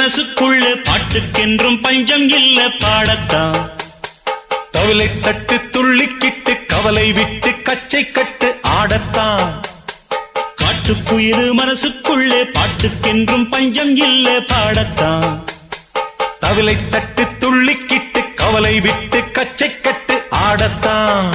மனசுக்குள்ள பாட்டுக்கென்றும் பஞ்சம் இல்ல பாடத்தான். தவிலை தட்டு துள்ளிக்கிட்டு கவலை விட்டு கச்சை கட்டு ஆடத்தான். காட்டுக்குயிரு மனசுக்குள்ளே பாட்டுக்கென்றும் பஞ்சம் இல்ல பாடத்தான். தவிலை தட்டு துள்ளிக்கிட்டு கவலை விட்டு கச்சை கட்டு ஆடத்தான்.